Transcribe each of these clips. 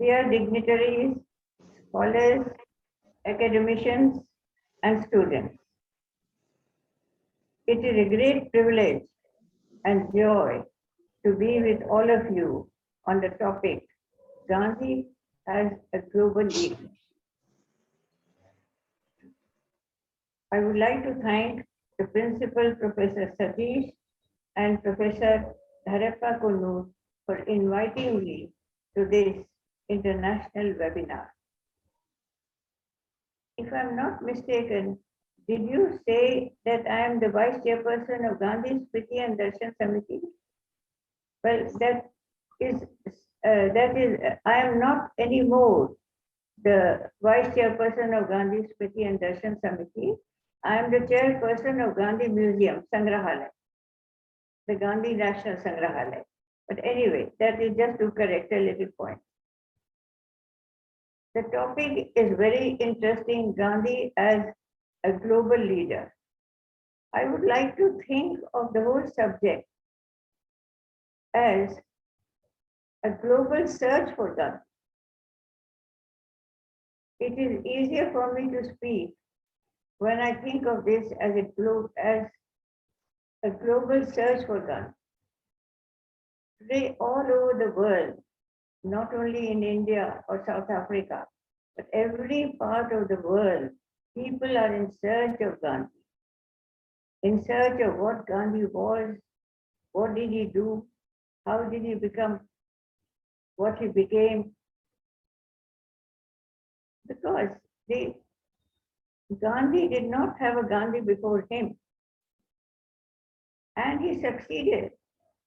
dear dignitaries, scholars, academicians, and students. It is a great privilege and joy to be with all of you on the topic Gandhi as a global leader. I would like to thank the principal, Professor Satish, and Professor Dharappa Kunur for inviting me to this international webinar. If I'm not mistaken, did you say that I am the Vice Chairperson of Gandhi's Priti and Darshan Samiti? Well, I am not anymore the Vice Chairperson of Gandhi's Priti and Darshan Samiti. I am the Chairperson of Gandhi Museum, Sangrahalaya, the Gandhi National Sangrahalaya. But anyway, that is just to correct a little point. The topic is very interesting, Gandhi as a global leader. I would like to think of the whole subject as a global search for Gandhi. It is easier for me to speak when I think of this as a global search for Gandhi. Today, all over the world, not only in India or South Africa, but every part of the world, people are in search of Gandhi, in search of what Gandhi was, what did he do, how did he become what he became. Because Gandhi did not have a Gandhi before him. And he succeeded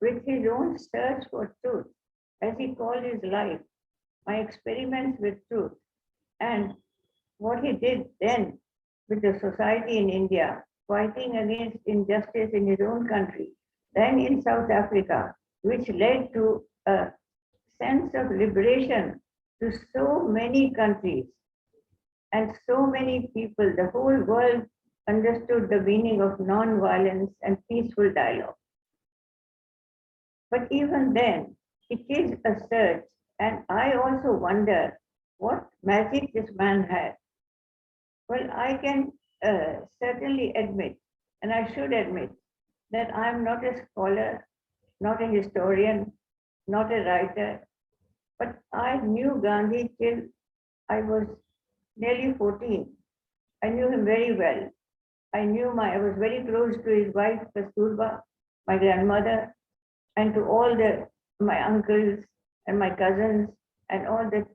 with his own search for truth, as he called his life, my experiments with truth. And what he did then with the society in India, fighting against injustice in his own country, then in South Africa, which led to a sense of liberation to so many countries and so many people. The whole world understood the meaning of non-violence and peaceful dialogue. But even then, it is a search, and I also wonder what magic this man had. Well, I can certainly admit, and I should admit, that I'm not a scholar, not a historian, not a writer, but I knew Gandhi till I was nearly 14. I knew him very well. I was very close to his wife, Kasturba, my grandmother, and to all my uncles and my cousins and all the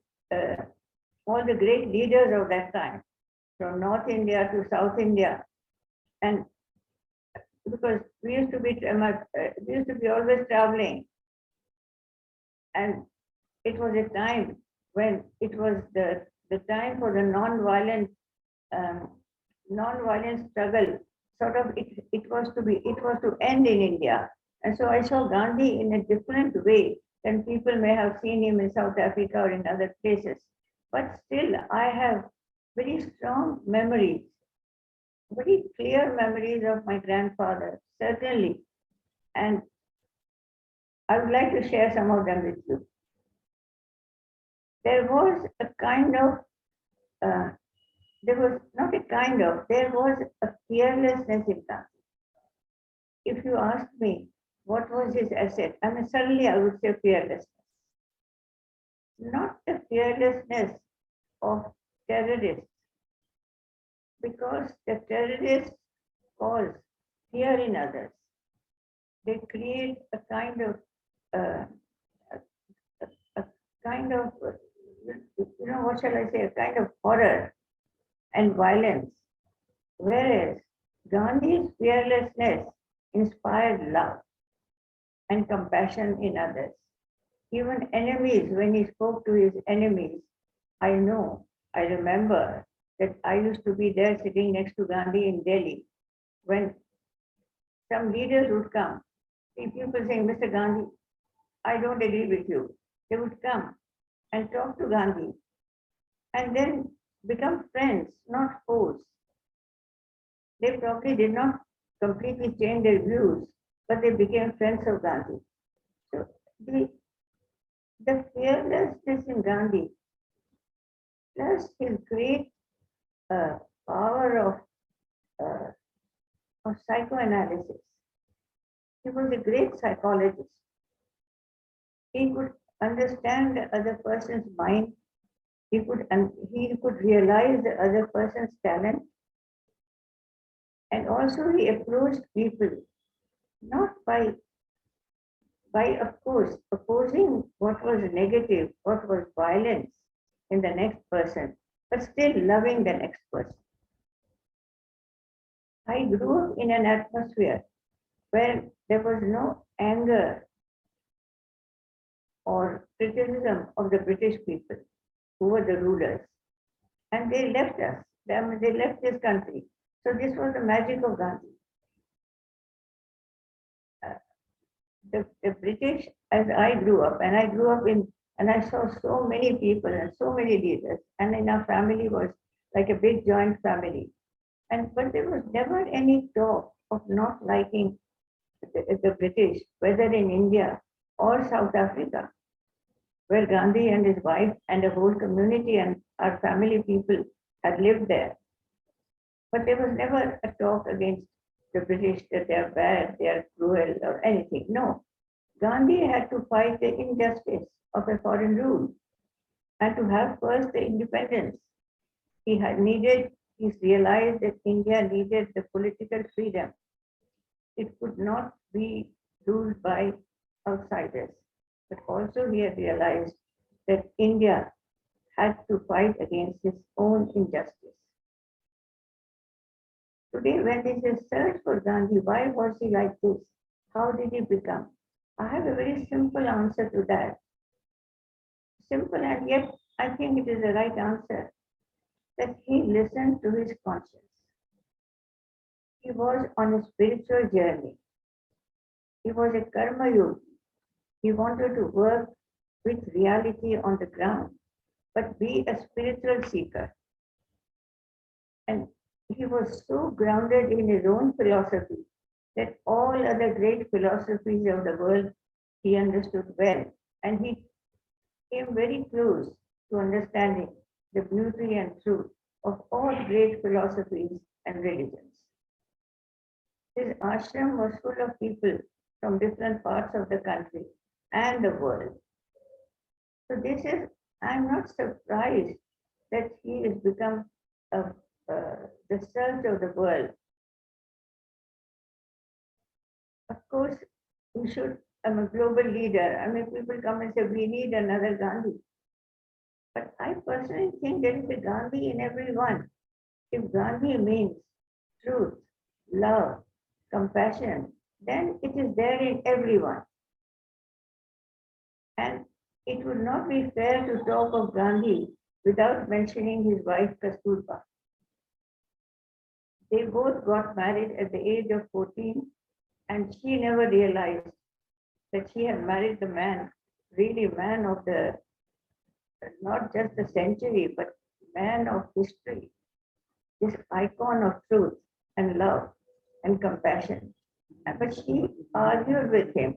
great leaders of that time, from North India to South India. And because we used to be always traveling, and it was a time when it was the time for the non-violent struggle. Sort of, it was to end in India. And so I saw Gandhi in a different way than people may have seen him in South Africa or in other places. But still, I have very strong memories, very clear memories of my grandfather, certainly. And I would like to share some of them with you. There was a fearlessness in Gandhi. If you ask me, what was his asset? I mean, suddenly I would say fearlessness. Not the fearlessness of terrorists, because the terrorists cause fear in others. They create a kind of what shall I say, a kind of horror and violence. Whereas Gandhi's fearlessness inspired love and compassion in others. Even enemies, when he spoke to his enemies, I remember that I used to be there sitting next to Gandhi in Delhi when some leaders would come. See people saying, Mr. Gandhi, I don't agree with you. They would come and talk to Gandhi and then become friends, not foes. They probably did not completely change their views, but they became friends of Gandhi. So the fearlessness in Gandhi, plus his great uh, power uh, of psychoanalysis. He was a great psychologist. He could understand the other person's mind. He could realize the other person's talent, and also he approached people not by of course opposing what was negative, what was violence in the next person, but still loving the next person. I grew up in an atmosphere where there was no anger or criticism of the British people who were the rulers. And they left us. They left this country. So this was the magic of Gandhi. Uh, the British, as I grew up, and I grew up in, and I saw so many people and so many leaders, and in our family was like a big joint family. And but there was never any talk of not liking the British, whether in India or South Africa, where Gandhi and his wife and a whole community and our family people had lived there. But there was never a talk against the British that they are bad, they are cruel or anything. No. Gandhi had to fight the injustice of a foreign rule and to have first the independence. He realized that India needed the political freedom. It could not be ruled by outsiders. But also he had realized that India had to fight against its own injustice. Today, when there is a search for Gandhi, why was he like this? How did he become? I have a very simple answer to that. Simple, and yet I think it is the right answer, that he listened to his conscience. He was on a spiritual journey. He was a karma yogi. He wanted to work with reality on the ground, but be a spiritual seeker. And he was so grounded in his own philosophy that all other great philosophies of the world he understood well. And he came very close to understanding the beauty and truth of all great philosophies and religions. His ashram was full of people from different parts of the country and the world. So I'm not surprised that he has become the search of the world. Of course, I'm a global leader. I mean, people come and say, we need another Gandhi. But I personally think there is a Gandhi in everyone. If Gandhi means truth, love, compassion, then it is there in everyone. And it would not be fair to talk of Gandhi without mentioning his wife Kasturba. They both got married at the age of 14, and she never realized that she had married the man, really man of the, not just the century, but man of history, this icon of truth and love and compassion. But she argued with him.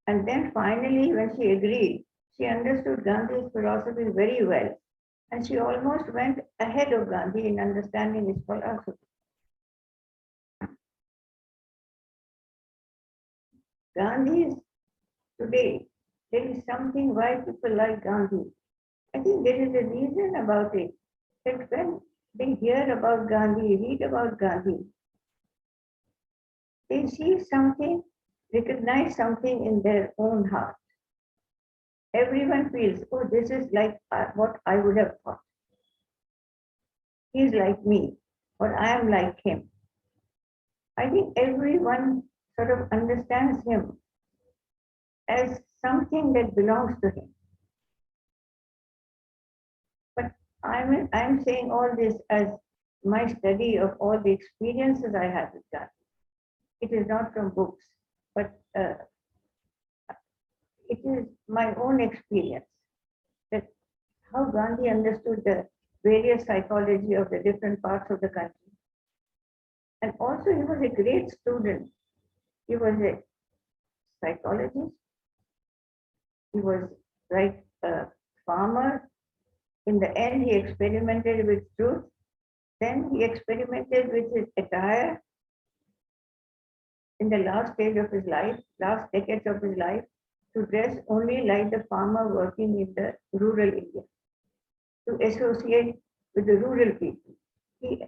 And then finally, when she agreed, she understood Gandhi's philosophy very well. And she almost went ahead of Gandhi in understanding his philosophy. Gandhi's today, there is something why people like Gandhi. I think there is a reason about it, that when they hear about Gandhi, read about Gandhi, they see something, recognize something in their own heart. Everyone feels, oh, this is like what I would have thought. He's like me, or I am like him. I think everyone sort of understands him as something that belongs to him. But I'm saying all this as my study of all the experiences I had with Gandhi. It is not from books, but it is my own experience, that how Gandhi understood the various psychology of the different parts of the country. And also he was a great student. He was a psychologist. He was like a farmer. In the end, he experimented with truth. Then he experimented with his attire in the last stage of his life, last decades of his life, to dress only like the farmer working in the rural India, to associate with the rural people. He,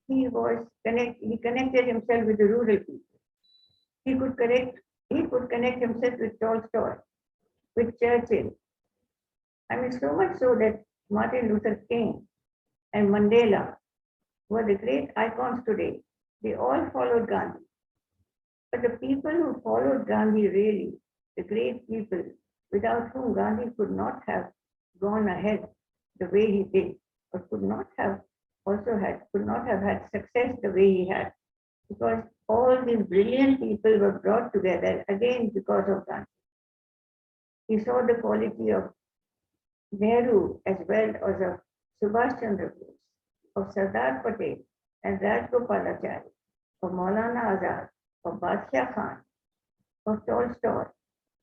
he connected himself with the rural people. He could connect himself with Tolstoy, with Churchill. I mean, so much so that Martin Luther King and Mandela were the great icons today. They all followed Gandhi. But the people who followed Gandhi really, the great people, without whom Gandhi could not have gone ahead the way he did, or could not have had success the way he had, because all these brilliant people were brought together again because of Gandhi. He saw the quality of Nehru as well as of Subhash Chandra Bose, of Sardar Patel and Rajgopalachari, of Maulana Azad, of Badshah Khan, of Tolstoy,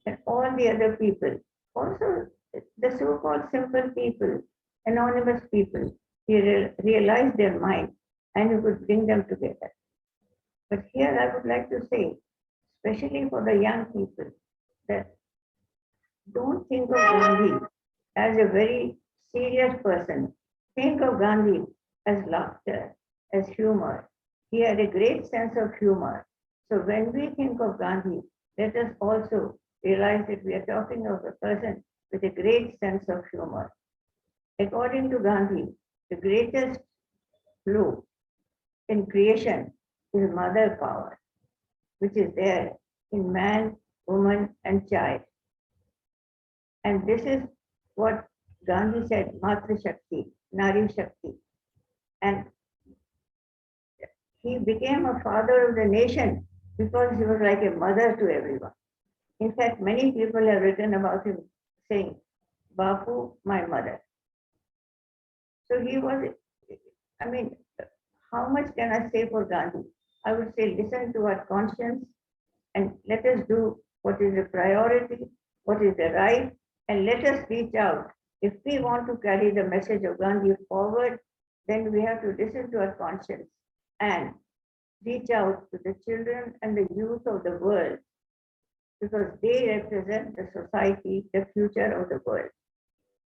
and all the other people. Also, the so-called simple people, anonymous people, he realized their mind and he could bring them together. But here I would like to say, especially for the young people, that don't think of Gandhi as a very serious person. Think of Gandhi as laughter, as humor. He had a great sense of humor. So when we think of Gandhi, let us also realize that we are talking of a person with a great sense of humor. According to Gandhi, the greatest flow in creation is mother power, which is there in man, woman, and child. And this is what Gandhi said, Matra Shakti, Nari Shakti. And he became a father of the nation because he was like a mother to everyone. In fact, many people have written about him saying, Bapu, my mother. So he was, I mean, how much can I say for Gandhi? I would say listen to our conscience and let us do what is the priority, what is the right, and let us reach out. If we want to carry the message of Gandhi forward, then we have to listen to our conscience and reach out to the children and the youth of the world, because they represent the society, the future of the world.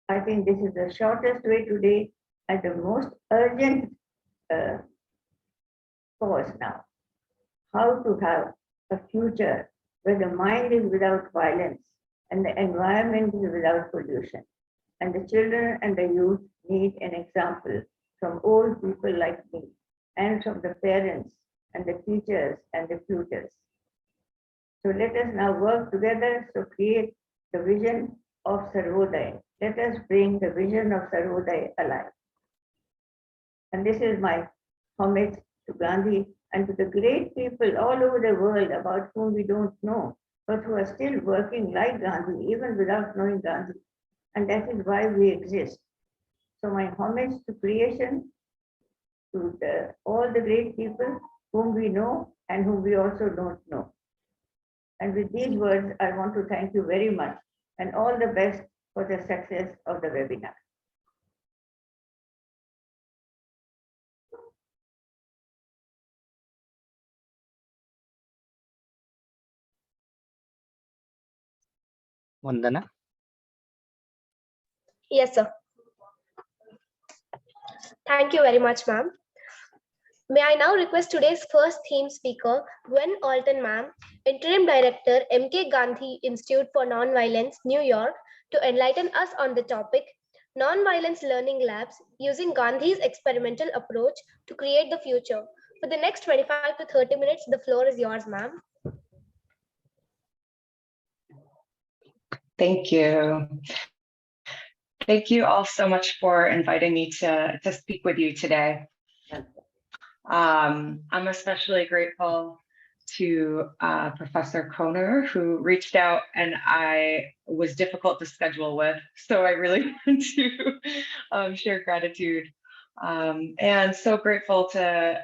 I think this is the shortest way today and the most urgent cause now. How to have a future where the mind is without violence and the environment is without pollution. And the children and the youth need an example from old people like me and from the parents and the teachers and the tutors. So let us now work together to create the vision of Sarvodaya. Let us bring the vision of Sarvodaya alive. And this is my homage to Gandhi and to the great people all over the world about whom we don't know, but who are still working like Gandhi, even without knowing Gandhi. And that is why we exist. So my homage to creation, to all the great people whom we know and whom we also don't know. And with these words, I want to thank you very much and all the best for the success of the webinar. Vandana. Yes, sir. Thank you very much, ma'am. May I now request today's first theme speaker, Gwen Alton, ma'am, Interim Director, MK Gandhi Institute for Nonviolence, New York, to enlighten us on the topic, Nonviolence Learning Labs, using Gandhi's experimental approach to create the future. For the next 25 to 30 minutes, the floor is yours, ma'am. Thank you. Thank you all so much for inviting me to speak with you today. I'm especially grateful to Professor Kohner, who reached out and I was difficult to schedule with. So I really want to share gratitude. And so grateful to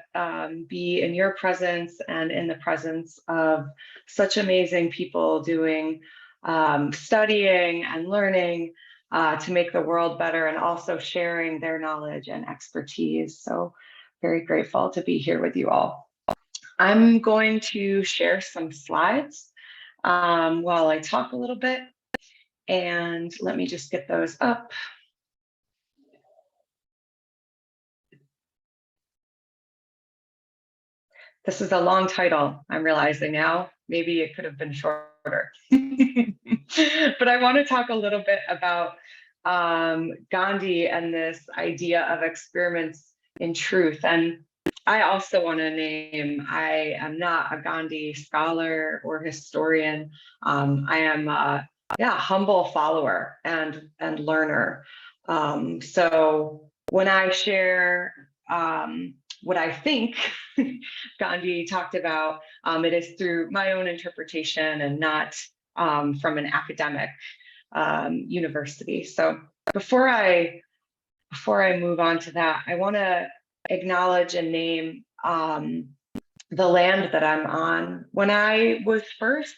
be in your presence and in the presence of such amazing people doing studying and learning to make the world better, and also sharing their knowledge and expertise. So very grateful to be here with you all. I'm going to share some slides while I talk a little bit, and let me just get those up. This is a long title, I'm realizing now. Maybe it could have been shorter. But I want to talk a little bit about Gandhi and this idea of experiments in truth. And I also want to name, I am not a Gandhi scholar or historian. I am a humble follower and learner. So when I share what I think Gandhi talked about, it is through my own interpretation and not from an academic university. So before I move on to that, I want to acknowledge and name the land that I'm on. When I was first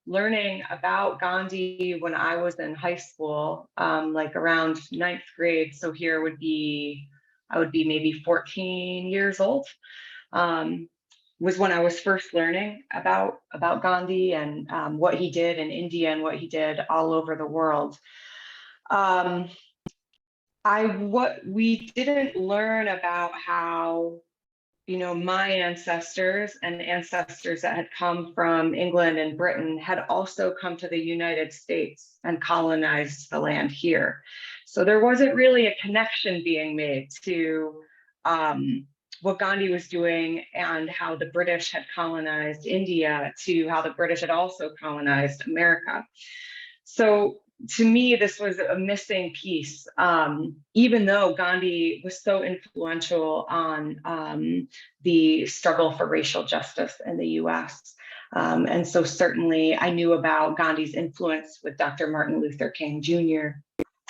learning about Gandhi when I was in high school, like around 9th grade, so here would be, I would be maybe 14 years old, was when I was first learning about Gandhi and what he did in India and what he did all over the world. What we didn't learn about how, you know, my ancestors and ancestors that had come from England and Britain had also come to the United States and colonized the land here. So there wasn't really a connection being made to what Gandhi was doing and how the British had colonized India to how the British had also colonized America. So to me, this was a missing piece, even though Gandhi was so influential on the struggle for racial justice in the US. And so certainly I knew about Gandhi's influence with Dr. Martin Luther King Jr.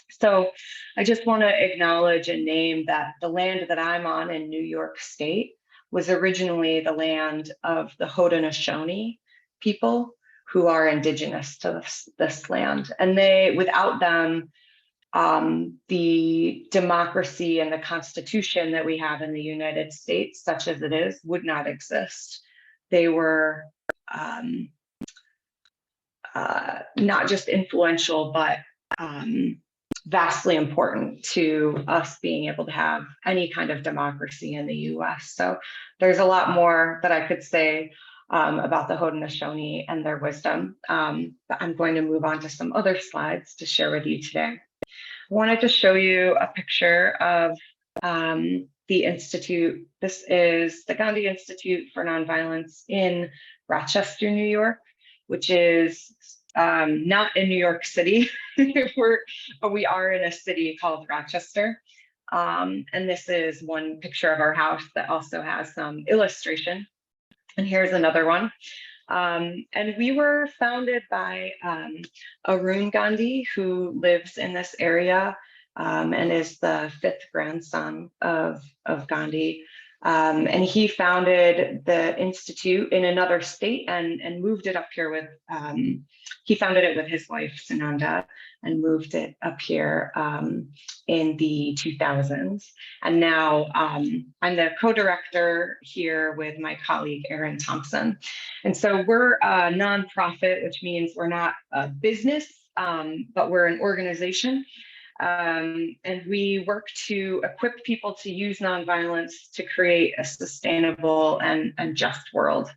So I just want to acknowledge and name that the land that I'm on in New York State was originally the land of the Haudenosaunee people, who are indigenous to this land. And without them, the democracy and the Constitution that we have in the United States, such as it is, would not exist. They were not just influential, but vastly important to us being able to have any kind of democracy in the US. So there's a lot more that I could say about the Haudenosaunee and their wisdom. But I'm going to move on to some other slides to share with you today. I wanted to show you a picture of the Institute. This is the Gandhi Institute for Nonviolence in Rochester, New York, which is not in New York City, but we are in a city called Rochester. And this is one picture of our house that also has some illustration. And here's another one. And we were founded by Arun Gandhi, who lives in this area and is the 5th grandson of Gandhi. And he founded the Institute in another state and moved it up here with, he founded it with his wife, Sananda, and moved it up here in the 2000s. And now I'm the co-director here with my colleague, Erin Thompson. And so we're a nonprofit, which means we're not a business, but we're an organization. And we work to equip people to use nonviolence to create a sustainable and just world.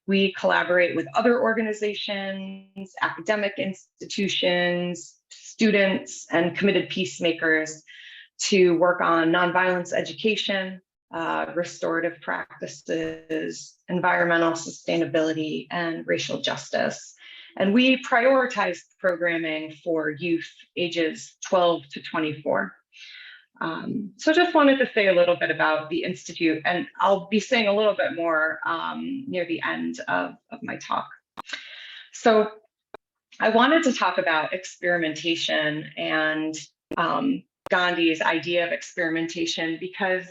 We collaborate with other organizations, academic institutions, students, and committed peacemakers to work on nonviolence education, restorative practices, environmental sustainability, and racial justice. And we prioritize programming for youth ages 12 to 24. So just wanted to say a little bit about the Institute, and I'll be saying a little bit more near the end of my talk. So I wanted to talk about experimentation and Gandhi's idea of experimentation, because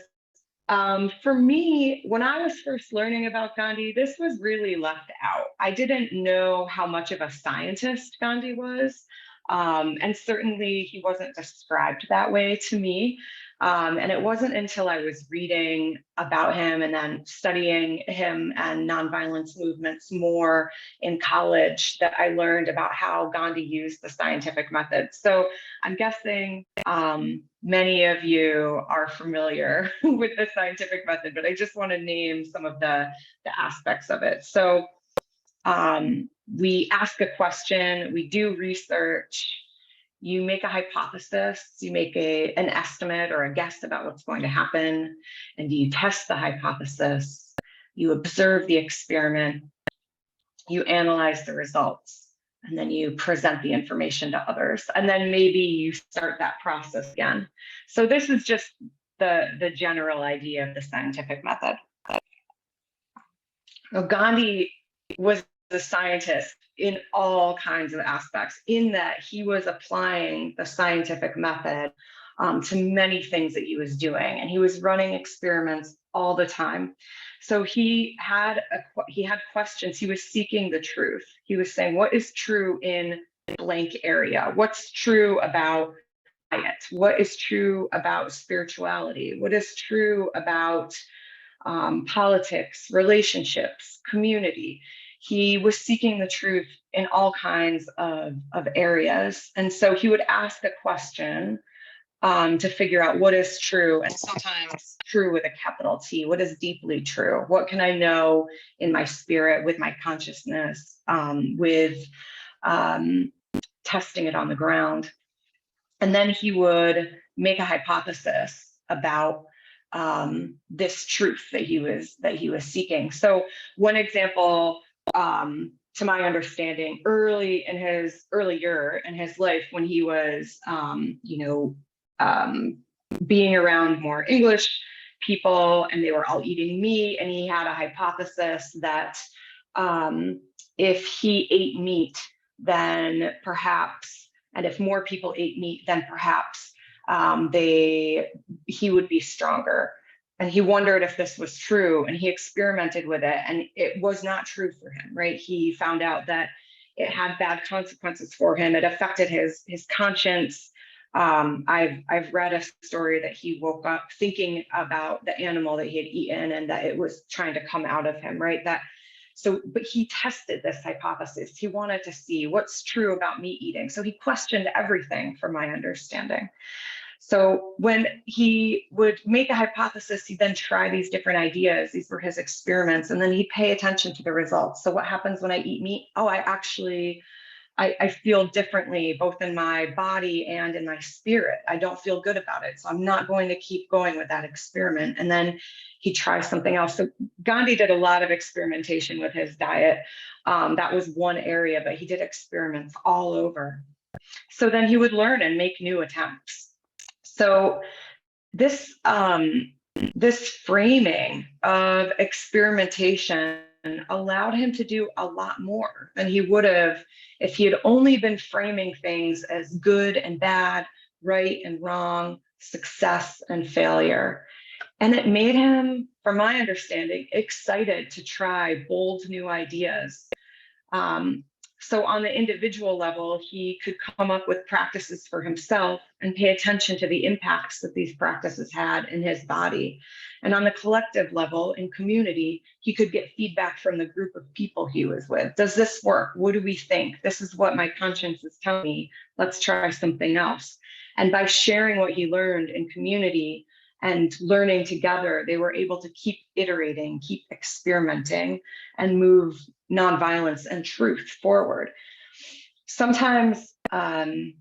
For me, when I was first learning about Gandhi, this was really left out. I didn't know how much of a scientist Gandhi was. And certainly he wasn't described that way to me. And it wasn't until I was reading about him and then studying him and nonviolence movements more in college that I learned about how Gandhi used the scientific method. So I'm guessing many of you are familiar with the scientific method, but I just want to name some of the aspects of it. So we ask a question, we do research, you make a hypothesis, you make an estimate or a guess about what's going to happen, and you test the hypothesis, you observe the experiment, you analyze the results, and then you present the information to others. And then maybe you start that process again. So this is just the general idea of the scientific method. Now, Gandhi was a scientist in all kinds of aspects, in that he was applying the scientific method to many things that he was doing, and he was running experiments all the time. So he had questions. He was seeking the truth. He was saying, what is true in blank area? What's true about diet? What is true about spirituality? What is true about politics, relationships, community? He was seeking the truth in all kinds of areas. And so he would ask a question to figure out what is true, and sometimes true with a capital T. What is deeply true? What can I know in my spirit, with my consciousness, with testing it on the ground? And then he would make a hypothesis about this truth that he was seeking. So one example, to my understanding, earlier in his life, when he was, being around more English people, and they were all eating meat, and he had a hypothesis that if he ate meat, then perhaps, and if more people ate meat, then perhaps he would be stronger. And he wondered if this was true, and he experimented with it, and it was not true for him, right? He found out that it had bad consequences for him. It affected his conscience. I've read a story that he woke up thinking about the animal that he had eaten, and that it was trying to come out of him, right? But he tested this hypothesis. He wanted to see what's true about meat eating. So he questioned everything, from my understanding. So when he would make a hypothesis, he'd then try these different ideas. These were his experiments, and then he'd pay attention to the results. So what happens when I eat meat? Oh, I feel differently, both in my body and in my spirit. I don't feel good about it. So I'm not going to keep going with that experiment. And then he tries something else. So Gandhi did a lot of experimentation with his diet. That was one area, but he did experiments all over. So then he would learn and make new attempts. So this framing of experimentation allowed him to do a lot more than he would have if he had only been framing things as good and bad, right and wrong, success and failure. And it made him, from my understanding, excited to try bold new ideas. So on the individual level, he could come up with practices for himself and pay attention to the impacts that these practices had in his body. And on the collective level, in community, he could get feedback from the group of people he was with. Does this work? What do we think? This is what my conscience is telling me. Let's try something else. And by sharing what he learned in community and learning together, they were able to keep iterating, keep experimenting, and move nonviolence and truth forward. Sometimes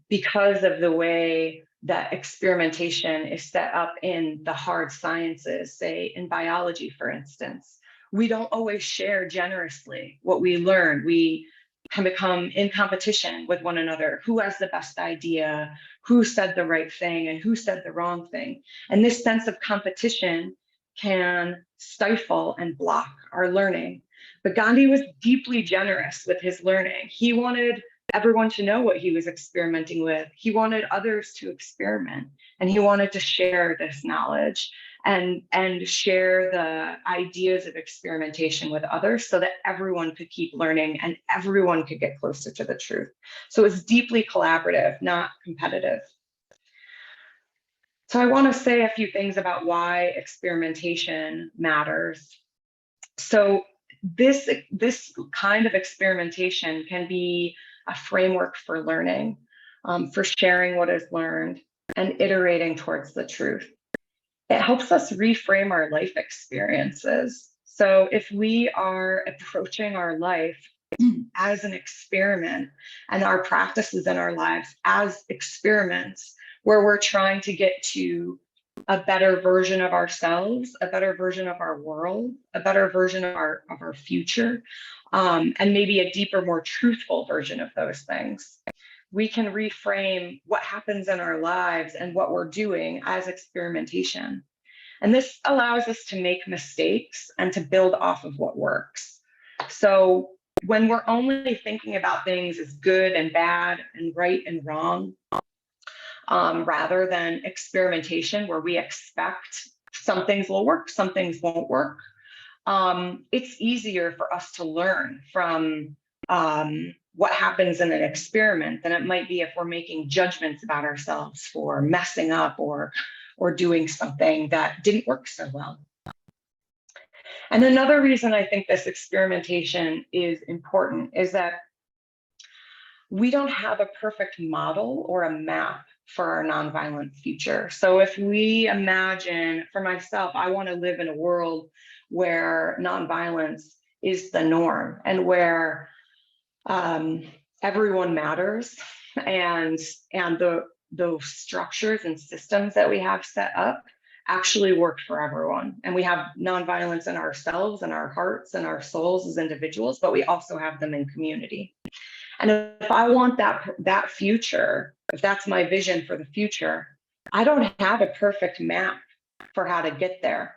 because of the way that experimentation is set up in the hard sciences, say in biology, for instance, we don't always share generously what we learn. We can become in competition with one another. Who has the best idea? Who said the right thing and who said the wrong thing? And this sense of competition can stifle and block our learning. But Gandhi was deeply generous with his learning. He wanted everyone to know what he was experimenting with. He wanted others to experiment, and he wanted to share this knowledge and share the ideas of experimentation with others so that everyone could keep learning and everyone could get closer to the truth. So it's deeply collaborative, not competitive. So I want to say a few things about why experimentation matters. So this kind of experimentation can be a framework for learning, for sharing what is learned and iterating towards the truth. It helps us reframe our life experiences. So if we are approaching our life as an experiment and our practices in our lives as experiments, where we're trying to get to a better version of ourselves, a better version of our world, a better version of our future, and maybe a deeper, more truthful version of those things, we can reframe what happens in our lives and what we're doing as experimentation. And this allows us to make mistakes and to build off of what works. So when we're only thinking about things as good and bad and right and wrong, rather than experimentation where we expect some things will work, some things won't work, it's easier for us to learn from what happens in an experiment than it might be if we're making judgments about ourselves for messing up or doing something that didn't work so well. And another reason I think this experimentation is important is that we don't have a perfect model or a map for our nonviolent future. So if we imagine, for myself, I want to live in a world where nonviolence is the norm and where everyone matters, and those structures and systems that we have set up actually work for everyone. And we have nonviolence in ourselves and our hearts and our souls as individuals, but we also have them in community. And if I want that future, if that's my vision for the future, I don't have a perfect map for how to get there.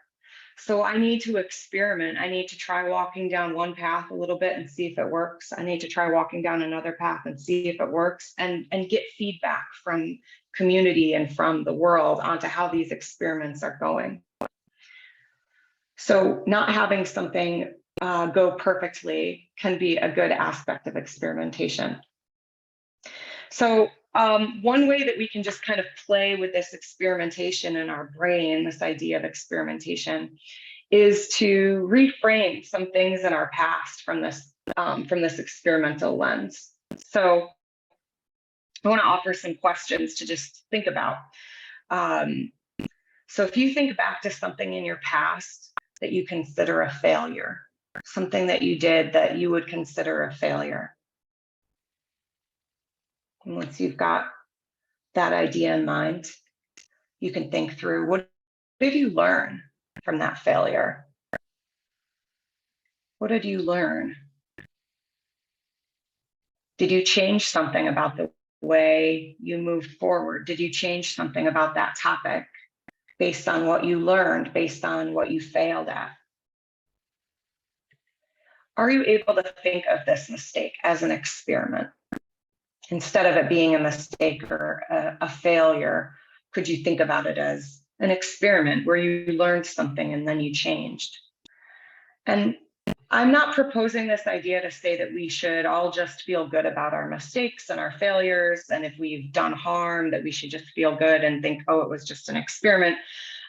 So I need to experiment. I need to try walking down one path a little bit and see if it works. I need to try walking down another path and see if it works, and get feedback from community and from the world onto how these experiments are going. So not having something go perfectly can be a good aspect of experimentation. So one way that we can just kind of play with this experimentation in our brain, this idea of experimentation, is to reframe some things in our past from this experimental lens. So I want to offer some questions to just think about. So if you think back to something in your past that you consider a failure, something that you did that you would consider a failure, and once you've got that idea in mind, you can think through, what did you learn from that failure? What did you learn? Did you change something about the way you moved forward? Did you change something about that topic based on what you learned, based on what you failed at? Are you able to think of this mistake as an experiment? Instead of it being a mistake or a failure, could you think about it as an experiment where you learned something and then you changed? And I'm not proposing this idea to say that we should all just feel good about our mistakes and our failures, and if we've done harm, that we should just feel good and think, oh, it was just an experiment.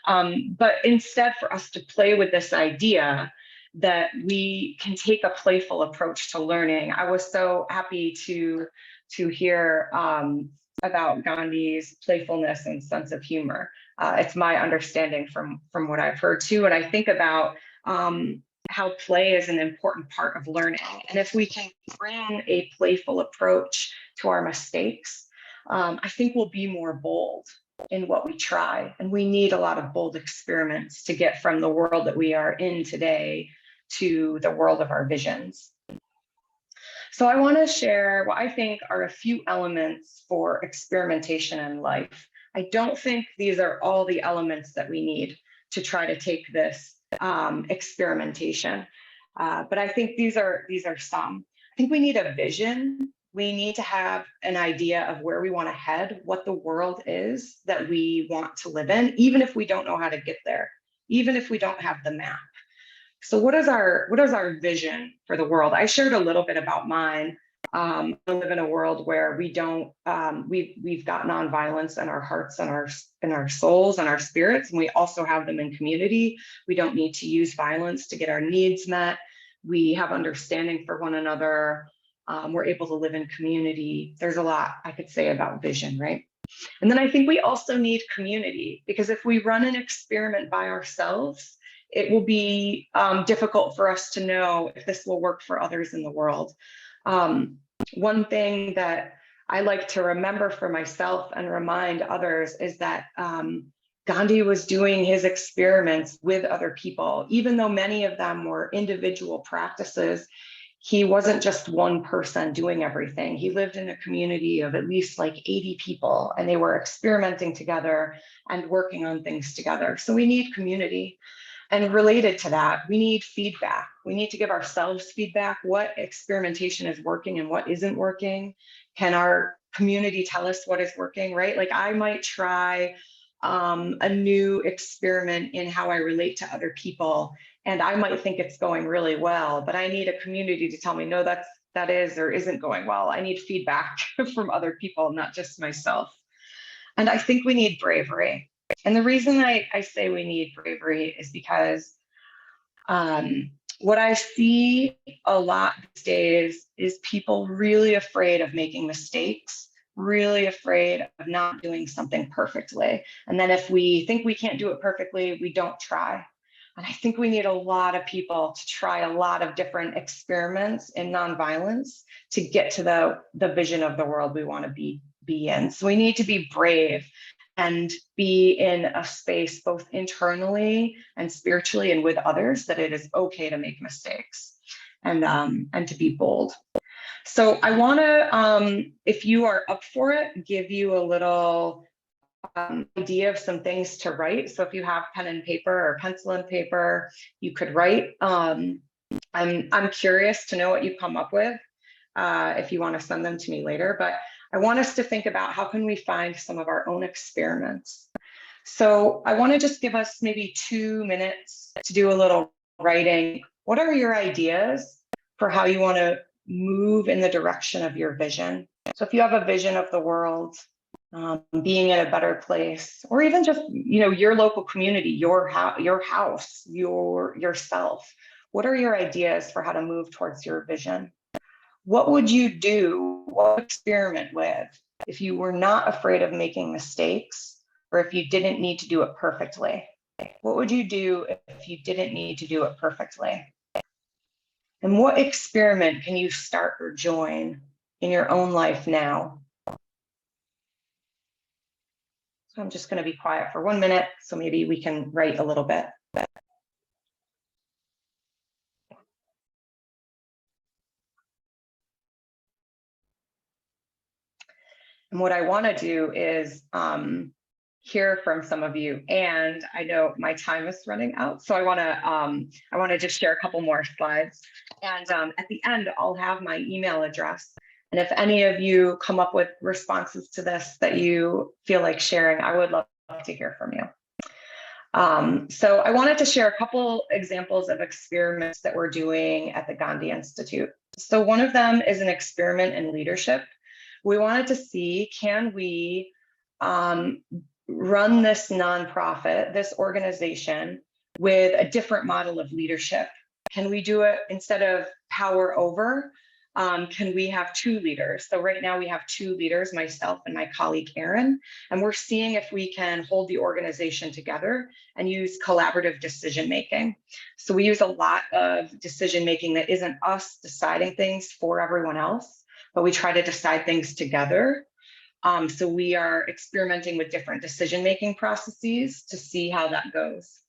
But instead, for us to play with this idea that we can take a playful approach to learning. I was so happy to hear about Gandhi's playfulness and sense of humor. It's my understanding from what I've heard too, and I think about how play is an important part of learning. And if we can bring a playful approach to our mistakes, I think we'll be more bold in what we try. And we need a lot of bold experiments to get from the world that we are in today to the world of our visions. So I want to share what I think are a few elements for experimentation in life. I don't think these are all the elements that we need to try to take this experimentation, but I think these are some. I think we need a vision we need to have an idea of where we want to head, what the world is that we want to live in, even if we don't know how to get there, even if we don't have the map. So what is our vision for the world? I shared a little bit about mine. We live in a world where we don't, we've got nonviolence in our hearts and our souls and our spirits, and we also have them in community. We don't need to use violence to get our needs met. We have understanding for one another. We're able to live in community. There's a lot I could say about vision, right? And then I think we also need community, because if we run an experiment by ourselves, it will be difficult for us to know if this will work for others in the world. One thing that I like to remember for myself and remind others is that Gandhi was doing his experiments with other people, even though many of them were individual practices. He wasn't just one person doing everything. He lived in a community of at least like 80 people, and they were experimenting together and working on things together. So we need community. And related to that, we need feedback. We need to give ourselves feedback. What experimentation is working and what isn't working? Can our community tell us what is working, right? Like I might try a new experiment in how I relate to other people, and I might think it's going really well, but I need a community to tell me, no, that is or isn't going well. I need feedback from other people, not just myself. And I think we need bravery. And the reason I say we need bravery is because what I see a lot these days is people really afraid of making mistakes, really afraid of not doing something perfectly. And then if we think we can't do it perfectly, we don't try. And I think we need a lot of people to try a lot of different experiments in nonviolence to get to the vision of the world we want to be in. So we need to be brave and be in a space both internally and spiritually and with others that it is okay to make mistakes and to be bold. So I want to, if you are up for it, give you a little idea of some things to write. So if you have pen and paper or pencil and paper, you could write. I'm curious to know what you come up with if you want to send them to me later, but I want us to think about how can we find some of our own experiments. So I want to just give us maybe 2 minutes to do a little writing. What are your ideas for how you want to move in the direction of your vision? So if you have a vision of the world, being in a better place, or even just, your local community, your house, yourself, what are your ideas for how to move towards your vision? What would you do, what experiment with, if you were not afraid of making mistakes, or if you didn't need to do it perfectly? What would you do if you didn't need to do it perfectly? And what experiment can you start or join in your own life now? So I'm just going to be quiet for 1 minute, so maybe we can write a little bit. And what I want to do is hear from some of you. And I know my time is running out, so I want to just share a couple more slides. And at the end, I'll have my email address. And if any of you come up with responses to this that you feel like sharing, I would love to hear from you. So I wanted to share a couple examples of experiments that we're doing at the Gandhi Institute. So one of them is an experiment in leadership. We wanted to see, can we run this nonprofit, this organization, with a different model of leadership? Can we do it instead of power over? Can we have 2 leaders? So right now we have 2 leaders, myself and my colleague, Erin, and we're seeing if we can hold the organization together and use collaborative decision-making. So we use a lot of decision-making that isn't us deciding things for everyone else, but we try to decide things together. So we are experimenting with different decision-making processes to see how that goes.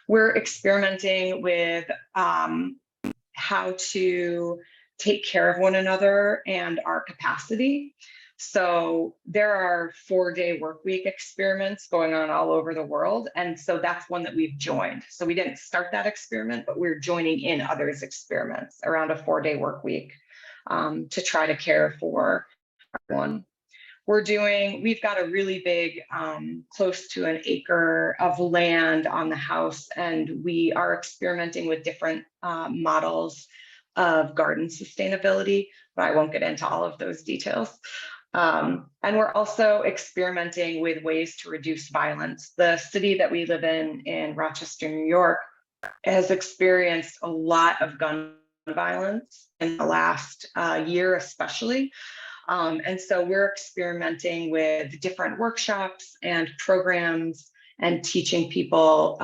We're experimenting with how to take care of one another and our capacity. So there are 4-day workweek experiments going on all over the world. And so that's one that we've joined. So we didn't start that experiment, but we're joining in others' experiments around a 4-day workweek. to try to care for everyone. We've got a really big, close to an acre of land on the house, and we are experimenting with different models of garden sustainability, but I won't get into all of those details. And we're also experimenting with ways to reduce violence. The city that we live in Rochester, New York, has experienced a lot of gun violence in the last year, especially. And so we're experimenting with different workshops and programs and teaching people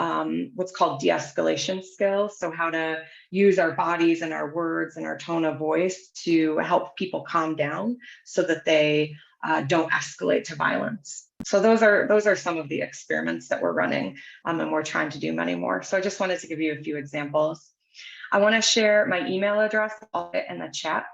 what's called de-escalation skills. So how to use our bodies and our words and our tone of voice to help people calm down so that they don't escalate to violence. So those are some of the experiments that we're running, and we're trying to do many more. So I just wanted to give you a few examples. I want to share my email address in the chat.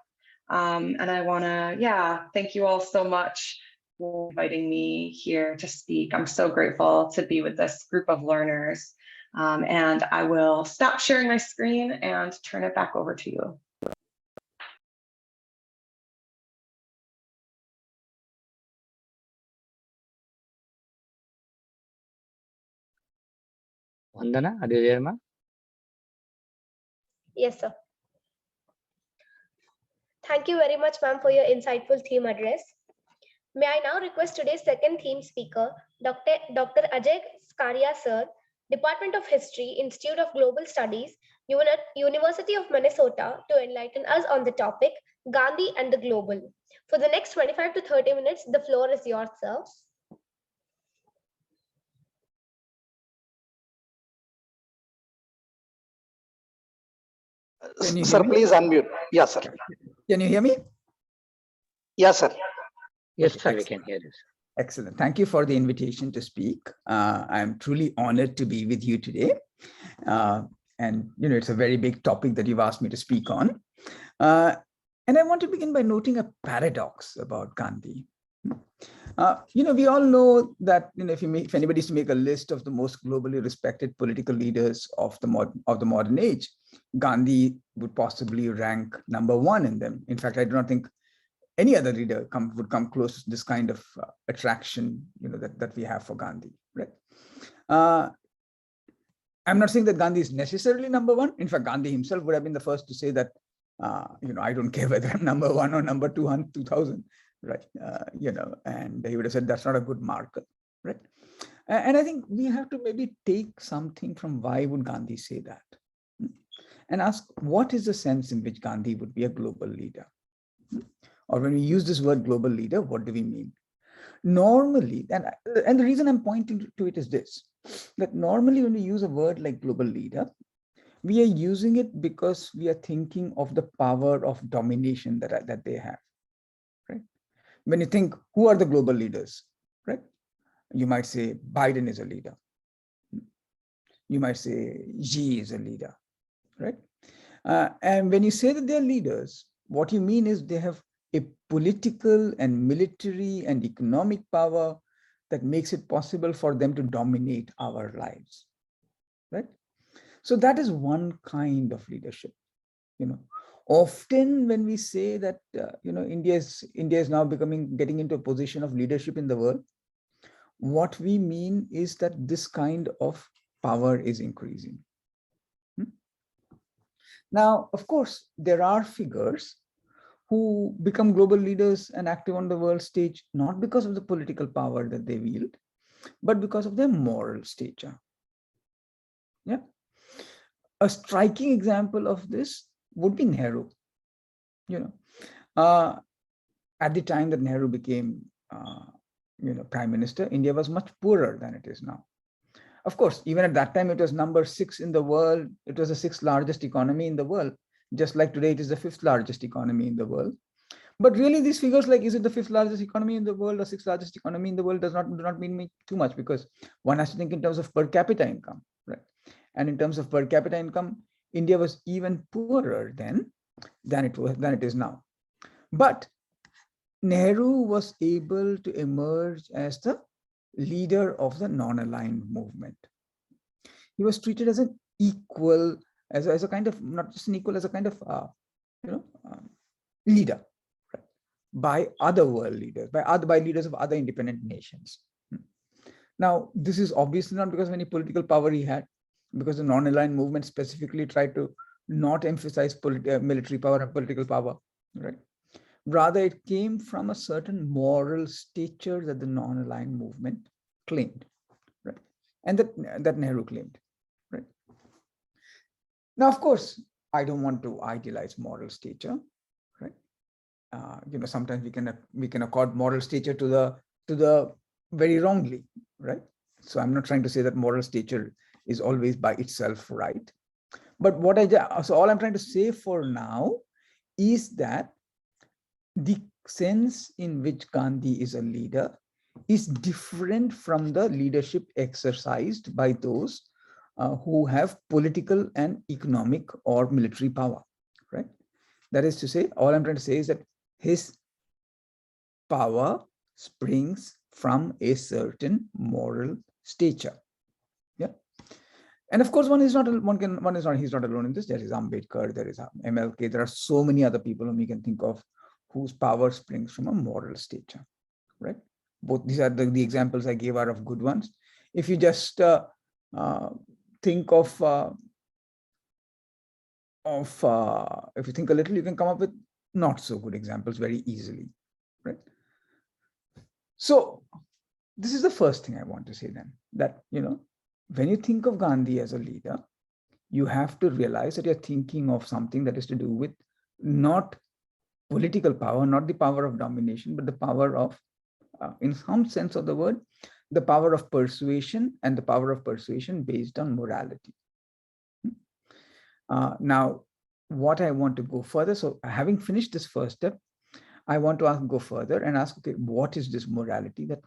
And I want to, thank you all so much for inviting me here to speak. I'm so grateful to be with this group of learners. And I will stop sharing my screen and turn it back over to you. Vandana, are you there, ma'am? Yes, sir. Thank you very much, ma'am, for your insightful theme address. May I now request today's second theme speaker, Dr. Ajay Skaria, sir, Department of History, Institute of Global Studies, University of Minnesota, to enlighten us on the topic, Gandhi and the Global. For the next 25 to 30 minutes, the floor is yours, sir. Sir, please unmute. Yes, sir. Can you hear me? Yes, sir. Yes, sir, we can hear you. Excellent. Thank you for the invitation to speak. I'm truly honored to be with you today. And, it's a very big topic that you've asked me to speak on. And I want to begin by noting a paradox about Gandhi. We all know that, if anybody's to make a list of the most globally respected political leaders of the modern age, Gandhi would possibly rank #1 in them. In fact, I do not think any other leader would come close to this kind of attraction, that we have for Gandhi, right? I'm not saying that Gandhi is necessarily #1. In fact, Gandhi himself would have been the first to say that, I don't care whether I'm #1 or #200, 2000, right? And he would have said that's not a good marker, right? And I think we have to maybe take something from why would Gandhi say that, and ask what is the sense in which Gandhi would be a global leader? Or when we use this word global leader, what do we mean? Normally, and the reason I'm pointing to it is this, that normally when we use a word like global leader, we are using it because we are thinking of the power of domination that they have, right? When you think, who are the global leaders, right? You might say Biden is a leader. You might say Xi is a leader, right? And when you say that they're leaders, what you mean is they have a political and military and economic power that makes it possible for them to dominate our lives, right? So that is one kind of leadership. Often when we say that India is now getting into a position of leadership in the world, what we mean is that this kind of power is increasing. Now, of course, there are figures who become global leaders and active on the world stage, not because of the political power that they wield, but because of their moral stature. Yeah. A striking example of this would be Nehru. At the time that Nehru became, prime minister, India was much poorer than it is now. Of course, even at that time, it was #6 in the world. It was the 6th largest economy in the world. Just like today, it is the 5th largest economy in the world. But really, these figures, like, is it the 5th largest economy in the world or 6th largest economy in the world, do not mean too much, because one has to think in terms of per capita income, right? And in terms of per capita income, India was even poorer than it is now. But Nehru was able to emerge as the leader of the non-aligned movement. He was treated as an equal, as a kind of, not just an equal, as a kind of, leader, right, by other world leaders, by leaders of other independent nations. Now, this is obviously not because of any political power he had, because the non-aligned movement specifically tried to not emphasize military power and political power, right? Rather, it came from a certain moral stature that the non-aligned movement claimed, right? And that Nehru claimed, right? Now, of course, I don't want to idealize moral stature, right? Sometimes we can accord moral stature to the very wrongly, right? So I'm not trying to say that moral stature is always by itself right. But so all I'm trying to say for now is that the sense in which Gandhi is a leader is different from the leadership exercised by those who have political and economic or military power, right? That is to say, all I'm trying to say is that his power springs from a certain moral stature. Yeah. And of course, he's not alone in this. There is Ambedkar, there is MLK, there are so many other people whom you can think of whose power springs from a moral stature, right? Both these are the examples I gave are of good ones. If you just think of if you think a little, you can come up with not so good examples very easily, right? So this is the first thing I want to say then, that, when you think of Gandhi as a leader, you have to realize that you're thinking of something that is to do with not political power, not the power of domination, but the power of, in some sense of the word, the power of persuasion, and the power of persuasion based on morality. Now, what I want to go further, so having finished this first step, I want to go further and ask, okay, what is this morality that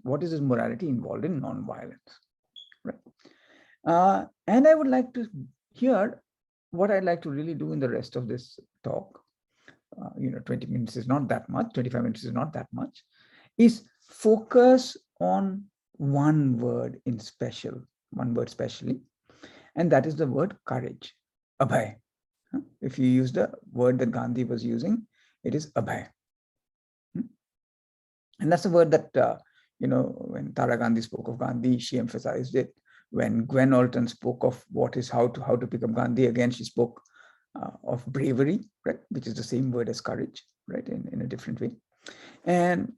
what is this morality involved in non-violence, right? And I would like to hear what I'd like to really do in the rest of this talk. 20 minutes is not that much, 25 minutes is not that much, is focus on one word specially, and that is the word courage, abhay. If you use the word that Gandhi was using, it is abhay. And that's a word that, when Tara Gandhi spoke of Gandhi, she emphasized it. When Gwen Alton spoke of how to pick up Gandhi, again, she spoke of bravery, right? Which is the same word as courage, right? In a different way. And,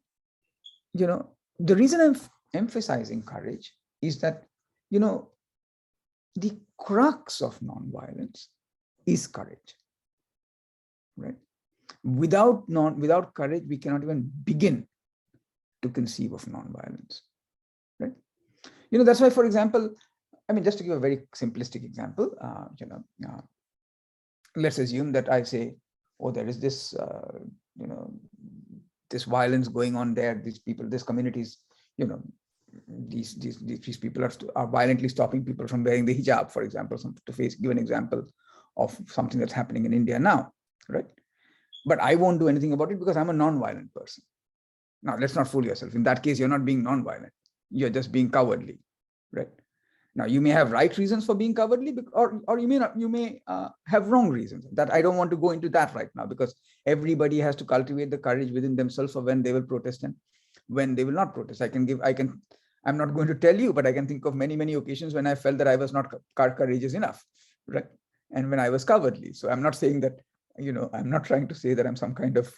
the reason I'm emphasizing courage is that, the crux of nonviolence is courage, right? Without courage, we cannot even begin to conceive of nonviolence, right? That's why, for example, just to give a very simplistic example, let's assume that I say, oh, there is this, this violence going on there. These people, these communities, these people are violently stopping people from wearing the hijab, for example, give an example of something that's happening in India now, right? But I won't do anything about it because I'm a non-violent person. Now, let's not fool yourself. In that case, you're not being non-violent. You're just being cowardly, right? Now, you may have right reasons for being cowardly, or you may have wrong reasons. That I don't want to go into that right now, because everybody has to cultivate the courage within themselves for when they will protest and when they will not protest. I'm not going to tell you, but I can think of many, many occasions when I felt that I was not courageous enough, right? And when I was cowardly. So I'm not saying that, I'm not trying to say that I'm some kind of,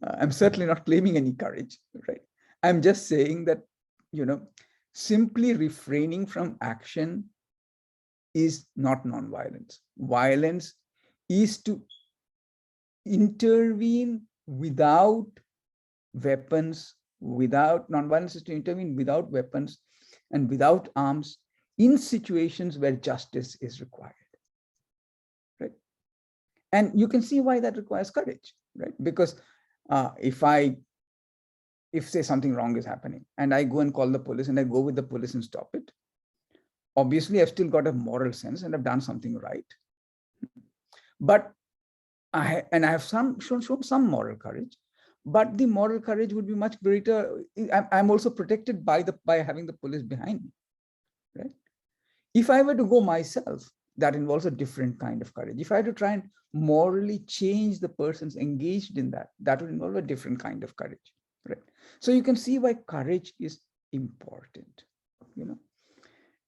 I'm certainly not claiming any courage, right? I'm just saying that, simply refraining from action is not nonviolence. Violence is to intervene without weapons, nonviolence is to intervene without weapons and without arms in situations where justice is required, right? And you can see why that requires courage, right? Because if say something wrong is happening and I go and call the police and I go with the police and stop it, obviously I've still got a moral sense and I've done something right. But I have shown some moral courage, but the moral courage would be much greater. I'm also protected by having the police behind me, right? If I were to go myself that involves a different kind of courage. If I had to try and morally change the persons engaged in that, that would involve a different kind of courage, right? So you can see why courage is important,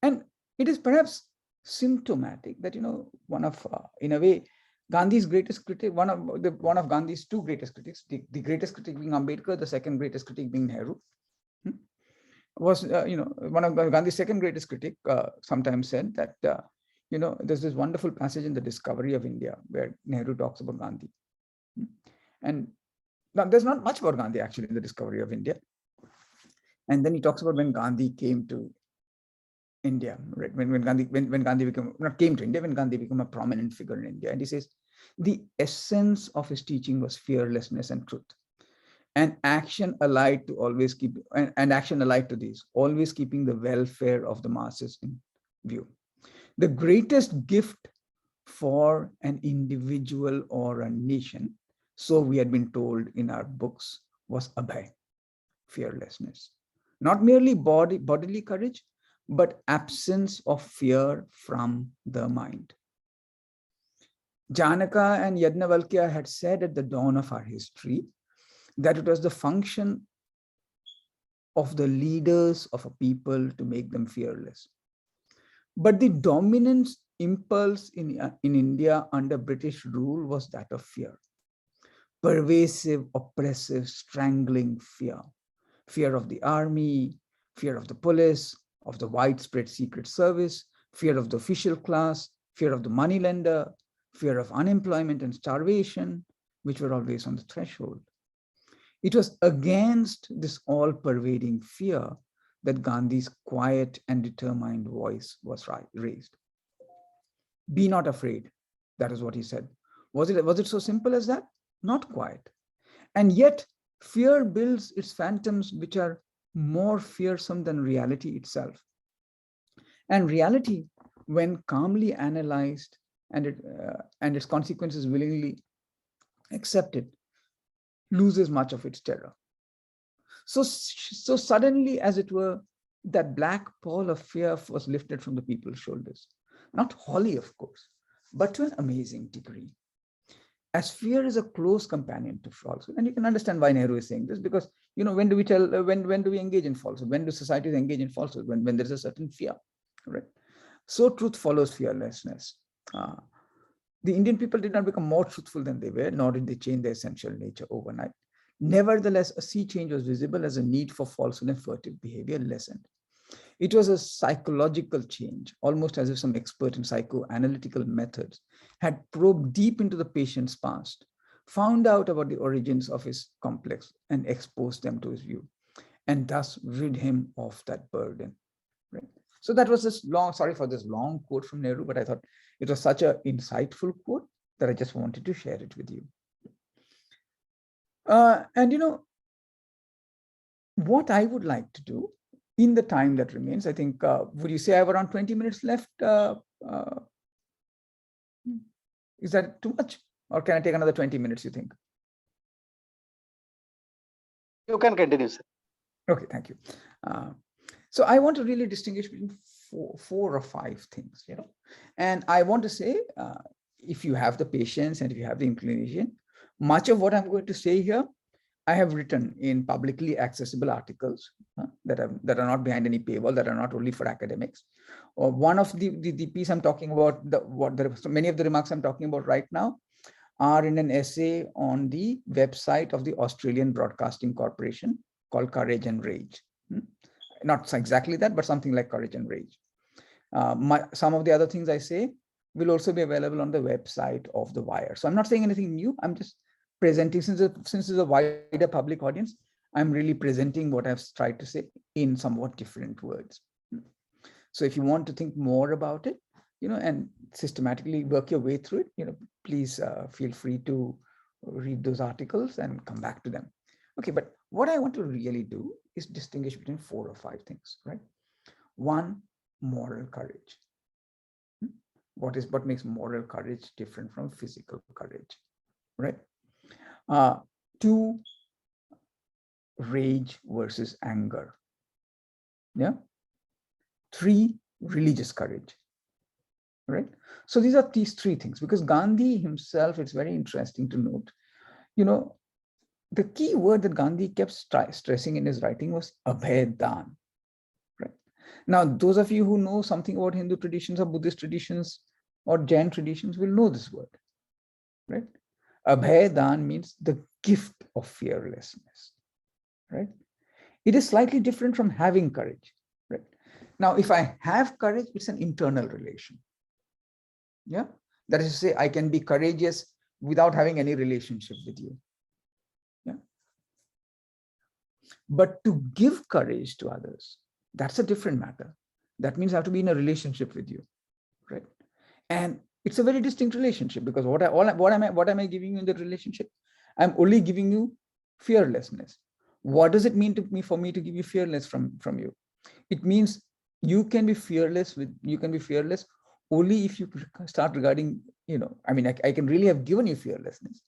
and it is perhaps symptomatic that, one of, in a way, Gandhi's greatest critic, one of Gandhi's two greatest critics, the greatest critic being Ambedkar, the second greatest critic being Nehru, was, one of Gandhi's second greatest critic sometimes said that, there's this wonderful passage in The Discovery of India where Nehru talks about Gandhi. And now there's not much about Gandhi actually in The Discovery of India. And then he talks about when Gandhi came to India, right? When Gandhi became, not came to India, when Gandhi became a prominent figure in India. And he says, the essence of his teaching was fearlessness and truth. And action allied to always keep, and action allied to these, always keeping the welfare of the masses in view. The greatest gift for an individual or a nation, so we had been told in our books, was abhay, fearlessness. Not merely bodily courage, but absence of fear from the mind. Janaka and Yajnavalkya had said at the dawn of our history that it was the function of the leaders of a people to make them fearless. But the dominant impulse in India under British rule was that of fear. Pervasive, oppressive, strangling fear. Fear of the army, fear of the police, of the widespread secret service, fear of the official class, fear of the moneylender, fear of unemployment and starvation, which were always on the threshold. It was against this all-pervading fear that Gandhi's quiet and determined voice was raised. Be not afraid. That is what he said. Was it so simple as that? Not quite. And yet, fear builds its phantoms which are more fearsome than reality itself. And reality, when calmly analyzed and its consequences willingly accepted, loses much of its terror. So suddenly, as it were, that black pall of fear was lifted from the people's shoulders. Not wholly, of course, but to an amazing degree. As fear is a close companion to falsehood, and you can understand why Nehru is saying this, because when do we engage in falsehood? When do societies engage in falsehood? When there's a certain fear, right? So truth follows fearlessness. The Indian people did not become more truthful than they were, nor did they change their essential nature overnight. Nevertheless, a sea change was visible as a need for falsehood and furtive behavior lessened. It was a psychological change, almost as if some expert in psychoanalytical methods had probed deep into the patient's past, found out about the origins of his complex, and exposed them to his view, and thus rid him of that burden. Right? So that was this long, sorry for this long quote from Nehru, but I thought it was such an insightful quote that I just wanted to share it with you. And what I would like to do in the time that remains, I think, would you say I have around 20 minutes left? Is that too much? Or can I take another 20 minutes, you think? You can continue, sir. Okay, thank you. So I want to really distinguish between four or five things, and I want to say, if you have the patience and if you have the inclination, much of what I'm going to say here, I have written in publicly accessible articles that are not behind any paywall, that are not only for academics. Or one of the piece I'm talking about, so many of the remarks I'm talking about right now are in an essay on the website of the Australian Broadcasting Corporation called Courage and Rage. Not exactly that, but something like Courage and Rage. Some of the other things I say will also be available on the website of The Wire. So I'm not saying anything new. I'm just presenting, since it's a wider public audience, I'm really presenting what I've tried to say in somewhat different words. So if you want to think more about it, and systematically work your way through it, please feel free to read those articles and come back to them. Okay, but what I want to really do is distinguish between 4 or 5 things, right? 1, moral courage. What makes moral courage different from physical courage, right? 2, rage versus anger. Yeah. 3, religious courage. right? So these are these three things, because Gandhi himself, it's very interesting to note, the key word that Gandhi kept stressing in his writing was abhedan, right? Now, those of you who know something about Hindu traditions or Buddhist traditions or Jain traditions will know this word, right? Abhedan means the gift of fearlessness, right? It is slightly different from having courage, right? Now, if I have courage, it's an internal relation. Yeah, that is to say, I can be courageous without having any relationship with you. Yeah. But to give courage to others, that's a different matter. That means I have to be in a relationship with you, right? And it's a very distinct relationship, because what am I giving you in the relationship? I'm only giving you fearlessness. What does it mean to me for me to give you fearless from you? It means you can be fearless only if you start regarding, I can really have given you fearlessness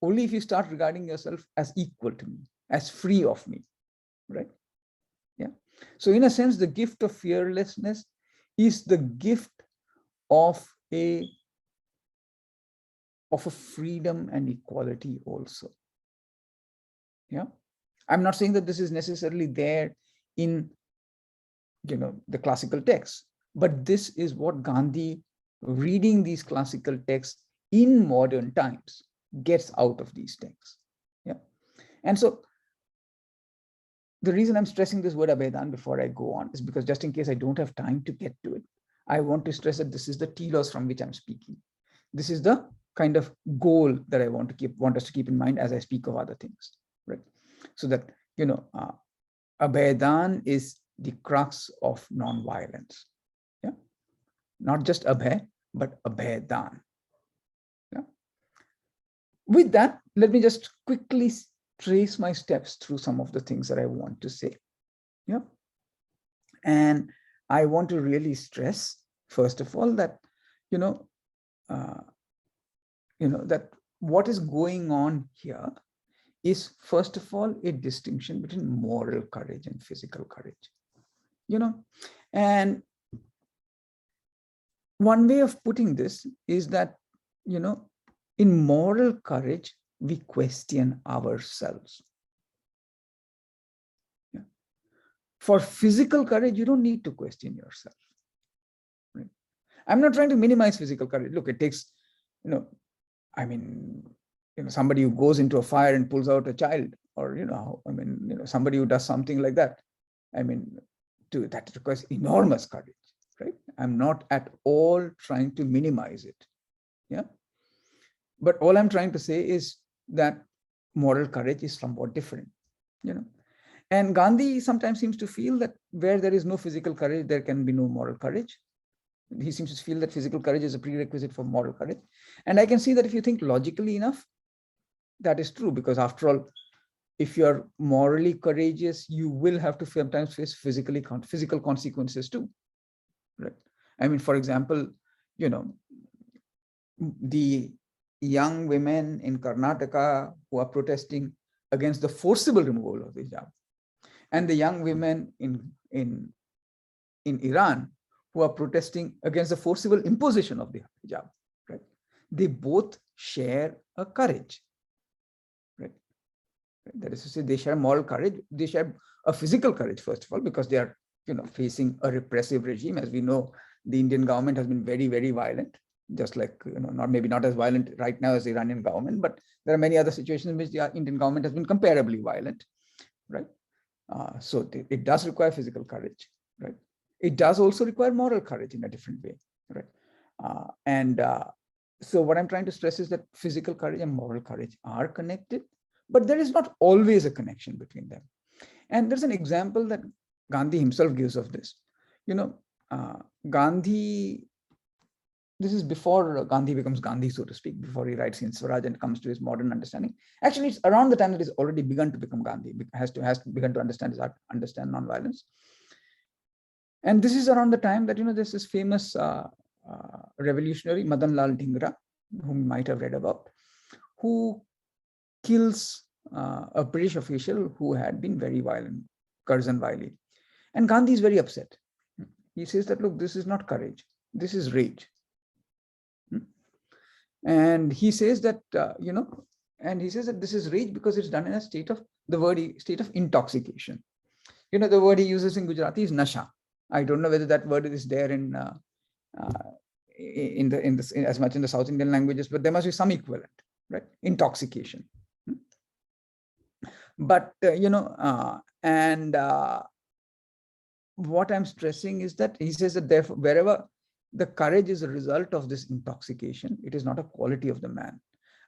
only if you start regarding yourself as equal to me, as free of me, right? Yeah. So in a sense, the gift of fearlessness is the gift of a freedom and equality also. Yeah. I'm not saying that this is necessarily there in the classical texts, but this is what Gandhi, reading these classical texts in modern times, gets out of these texts. Yeah. And so the reason I'm stressing this word abhedan before I go on is because, just in case I don't have time to get to it, I want to stress that this is the telos from which I'm speaking. This is the kind of goal that I want us to keep in mind as I speak of other things, right? So that, abhedan is the crux of non-violence. Yeah. Not just abhay, but abhedan. Yeah. With that, let me just quickly trace my steps through some of the things that I want to say. Yeah. And I want to really stress, first of all, that, that what is going on here is, first of all, a distinction between moral courage and physical courage. And one way of putting this is that, in moral courage, we question ourselves. Yeah. For physical courage, you don't need to question yourself. Right? I'm not trying to minimize physical courage. Look, it takes, somebody who goes into a fire and pulls out a child, or, somebody who does something like that. That requires enormous courage, right? I'm not at all trying to minimize it. Yeah. But all I'm trying to say is that moral courage is somewhat different, And Gandhi sometimes seems to feel that where there is no physical courage, there can be no moral courage. He seems to feel that physical courage is a prerequisite for moral courage. And I can see that if you think logically enough, that is true, because after all, if you're morally courageous, you will have to sometimes face physical consequences too, right? For example, the young women in Karnataka who are protesting against the forcible removal of the hijab, and the young women in Iran who are protesting against the forcible imposition of the hijab, right? They both share a courage, right? That is to say, they share moral courage. They share a physical courage, first of all, because they are, facing a repressive regime. As we know, the Indian government has been very, very violent, just like, maybe not as violent right now as the Iranian government, but there are many other situations in which the Indian government has been comparably violent, right? So it does require physical courage, right? It does also require moral courage in a different way, right? So what I'm trying to stress is that physical courage and moral courage are connected, but there is not always a connection between them. And there's an example that Gandhi himself gives of this. Gandhi, this is before Gandhi becomes Gandhi, so to speak, before he writes in Swaraj and comes to his modern understanding. Actually, it's around the time that he's already begun to become Gandhi, has begun to understand nonviolence. And this is around the time that, there's this famous revolutionary, Madan Lal Dhingra, whom you might have read about, who kills a British official who had been very violent, Curzon Wiley. And Gandhi is very upset. He says that, look, this is not courage, this is rage. And he says that, and he says that this is rage because it's done in a state of, state of intoxication. The word he uses in Gujarati is nasha. I don't know whether that word is there in as much in the South Indian languages, but there must be some equivalent, right? Intoxication. But, what I'm stressing is that he says that therefore, wherever the courage is a result of this intoxication, it is not a quality of the man.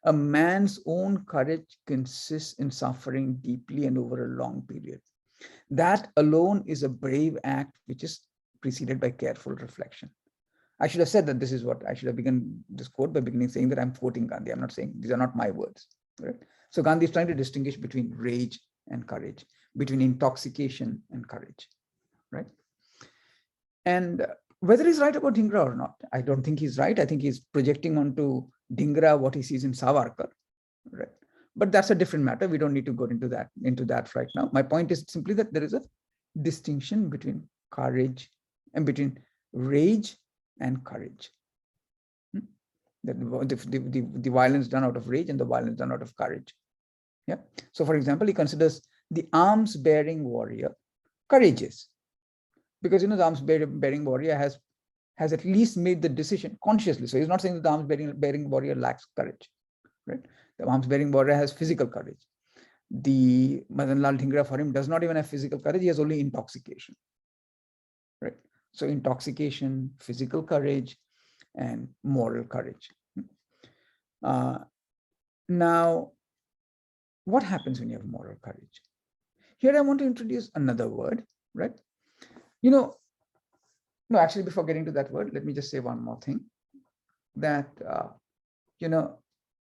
A man's own courage consists in suffering deeply and over a long period. That alone is a brave act, which is preceded by careful reflection. I should have said that this is what I should have begun this quote by beginning saying that I'm quoting Gandhi. I'm not saying, these are not my words, right? So Gandhi is trying to distinguish between rage and courage, between intoxication and courage, right? And whether he's right about Dhingra or not, I don't think he's right. I think he's projecting onto Dhingra what he sees in Savarkar, right? But that's a different matter. We don't need to go into that right now. My point is simply that there is a distinction between courage and between rage and courage. The violence done out of rage and the violence done out of courage. Yeah. So, for example, he considers the arms-bearing warrior courageous, because the arms-bearing warrior has at least made the decision consciously. So he's not saying that the arms-bearing warrior lacks courage, right? The arms-bearing warrior has physical courage. The Madan Lal Dhingra for him does not even have physical courage. He has only intoxication, right? So intoxication, physical courage, and moral courage. Now, what happens when you have moral courage? Here I want to introduce another word, right? No, actually, before getting to that word, let me just say one more thing. That,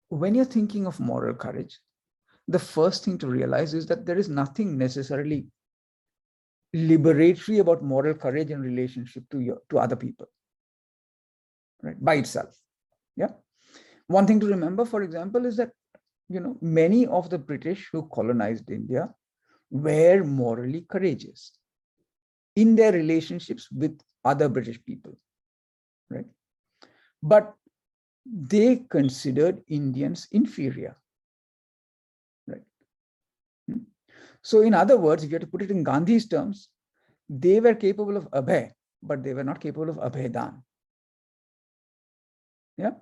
when you're thinking of moral courage, the first thing to realize is that there is nothing necessarily liberatory about moral courage in relationship to other people, right? By itself. Yeah. One thing to remember, for example, is that, many of the British who colonized India were morally courageous in their relationships with other British people, right? But they considered Indians inferior, right? So in other words, if you have to put it in Gandhi's terms, they were capable of abhay, but they were not capable of abhedan. Yeah.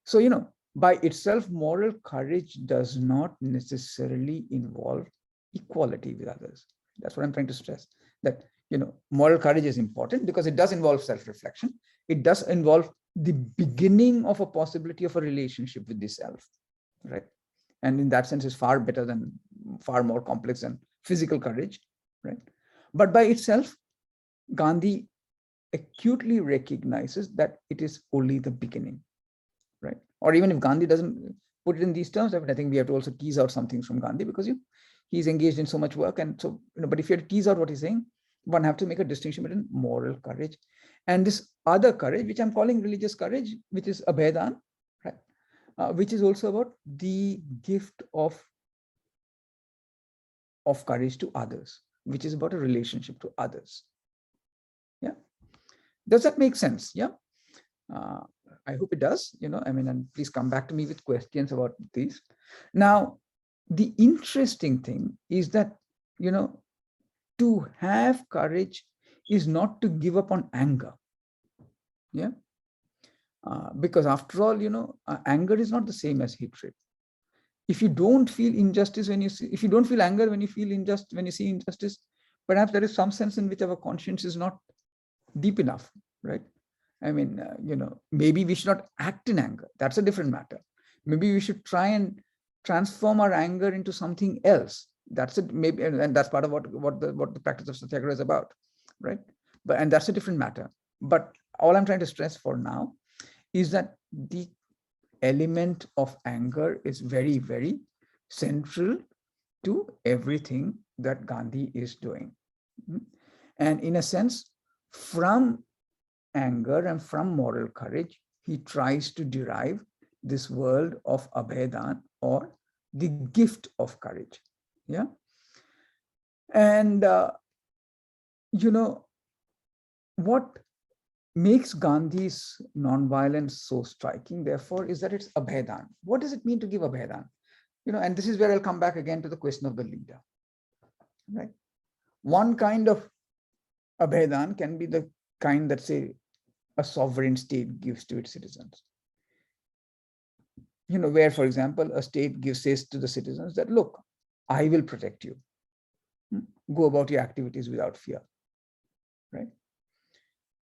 So, by itself, moral courage does not necessarily involve equality with others. That's what I'm trying to stress, that, moral courage is important because it does involve self-reflection. It does involve the beginning of a possibility of a relationship with the self, right? And in that sense is far more complex than physical courage, right? But by itself, Gandhi acutely recognizes that it is only the beginning, right? Or even if Gandhi doesn't put it in these terms, I think we have to also tease out some things from Gandhi, because he's engaged in so much work. And so, but if you have to tease out what he's saying, one have to make a distinction between moral courage and this other courage, which I'm calling religious courage, which is abhedan, right? Which is also about the gift of courage to others, which is about a relationship to others. Yeah. Does that make sense? Yeah. I hope it does, and please come back to me with questions about these. Now, the interesting thing is that, to have courage is not to give up on anger. Yeah. Because after all, anger is not the same as hatred. If you don't feel injustice if you don't feel anger when you see injustice, perhaps there is some sense in which our conscience is not deep enough, right? Maybe we should not act in anger. That's a different matter. Maybe we should try and transform our anger into something else. That's it. Maybe, and that's part of what the practice of satyagraha is about, right? And that's a different matter. But all I'm trying to stress for now is that the element of anger is very, very central to everything that Gandhi is doing. And in a sense, from anger and from moral courage, he tries to derive this world of abhedan, or the gift of courage. Yeah. And, what makes Gandhi's nonviolence so striking, therefore, is that it's abhedan. What does it mean to give abhedan? And this is where I'll come back again to the question of the leader, right? One kind of abhedan can be the kind that, say, a sovereign state gives to its citizens. Where, for example, a state says to the citizens that, look, I will protect you. Go about your activities without fear, right?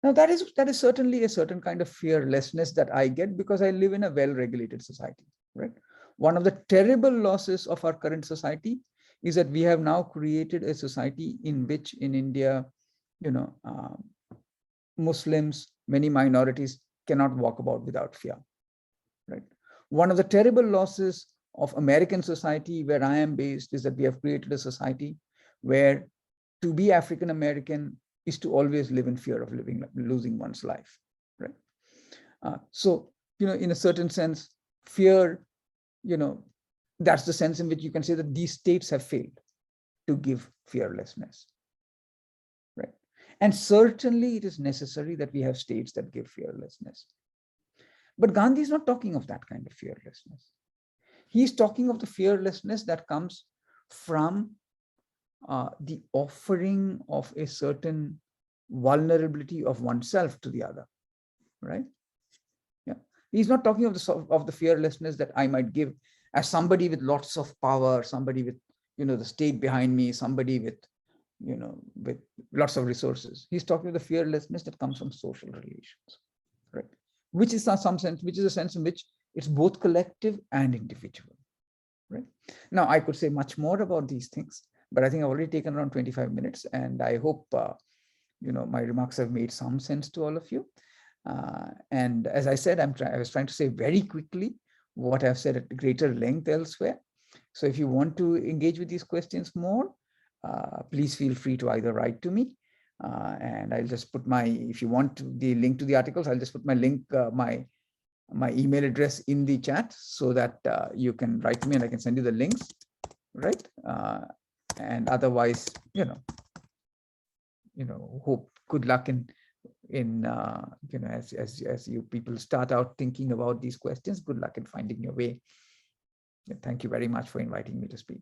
Now, that is certainly a certain kind of fearlessness that I get because I live in a well-regulated society, right? One of the terrible losses of our current society is that we have now created a society in which, in India, Muslims, many minorities cannot walk about without fear, right? One of the terrible losses of American society, where I am based, is that we have created a society where to be African American is to always live in fear of losing one's life, right? So, in a certain sense, fear, that's the sense in which you can say that these states have failed to give fearlessness, right? And certainly it is necessary that we have states that give fearlessness. But Gandhi is not talking of that kind of fearlessness. He's talking of the fearlessness that comes from the offering of a certain vulnerability of oneself to the other, right? Yeah, he's not talking of the fearlessness that I might give as somebody with lots of power, somebody with the state behind me, somebody with with lots of resources. He's talking of the fearlessness that comes from social relations, right? Which is a sense in which it's both collective and individual, right? Now, I could say much more about these things, but I think I've already taken around 25 minutes, and I hope my remarks have made some sense to all of you. And as I said, I was trying to say very quickly what I've said at greater length elsewhere. So if you want to engage with these questions more, please feel free to either write to me, and I'll just put if you want the link to the articles, I'll just put my link, my email address in the chat so that you can write to me and I can send you the links, right? And otherwise, hope good luck as you people start out thinking about these questions. Good luck in finding your way. Thank you very much for inviting me to speak.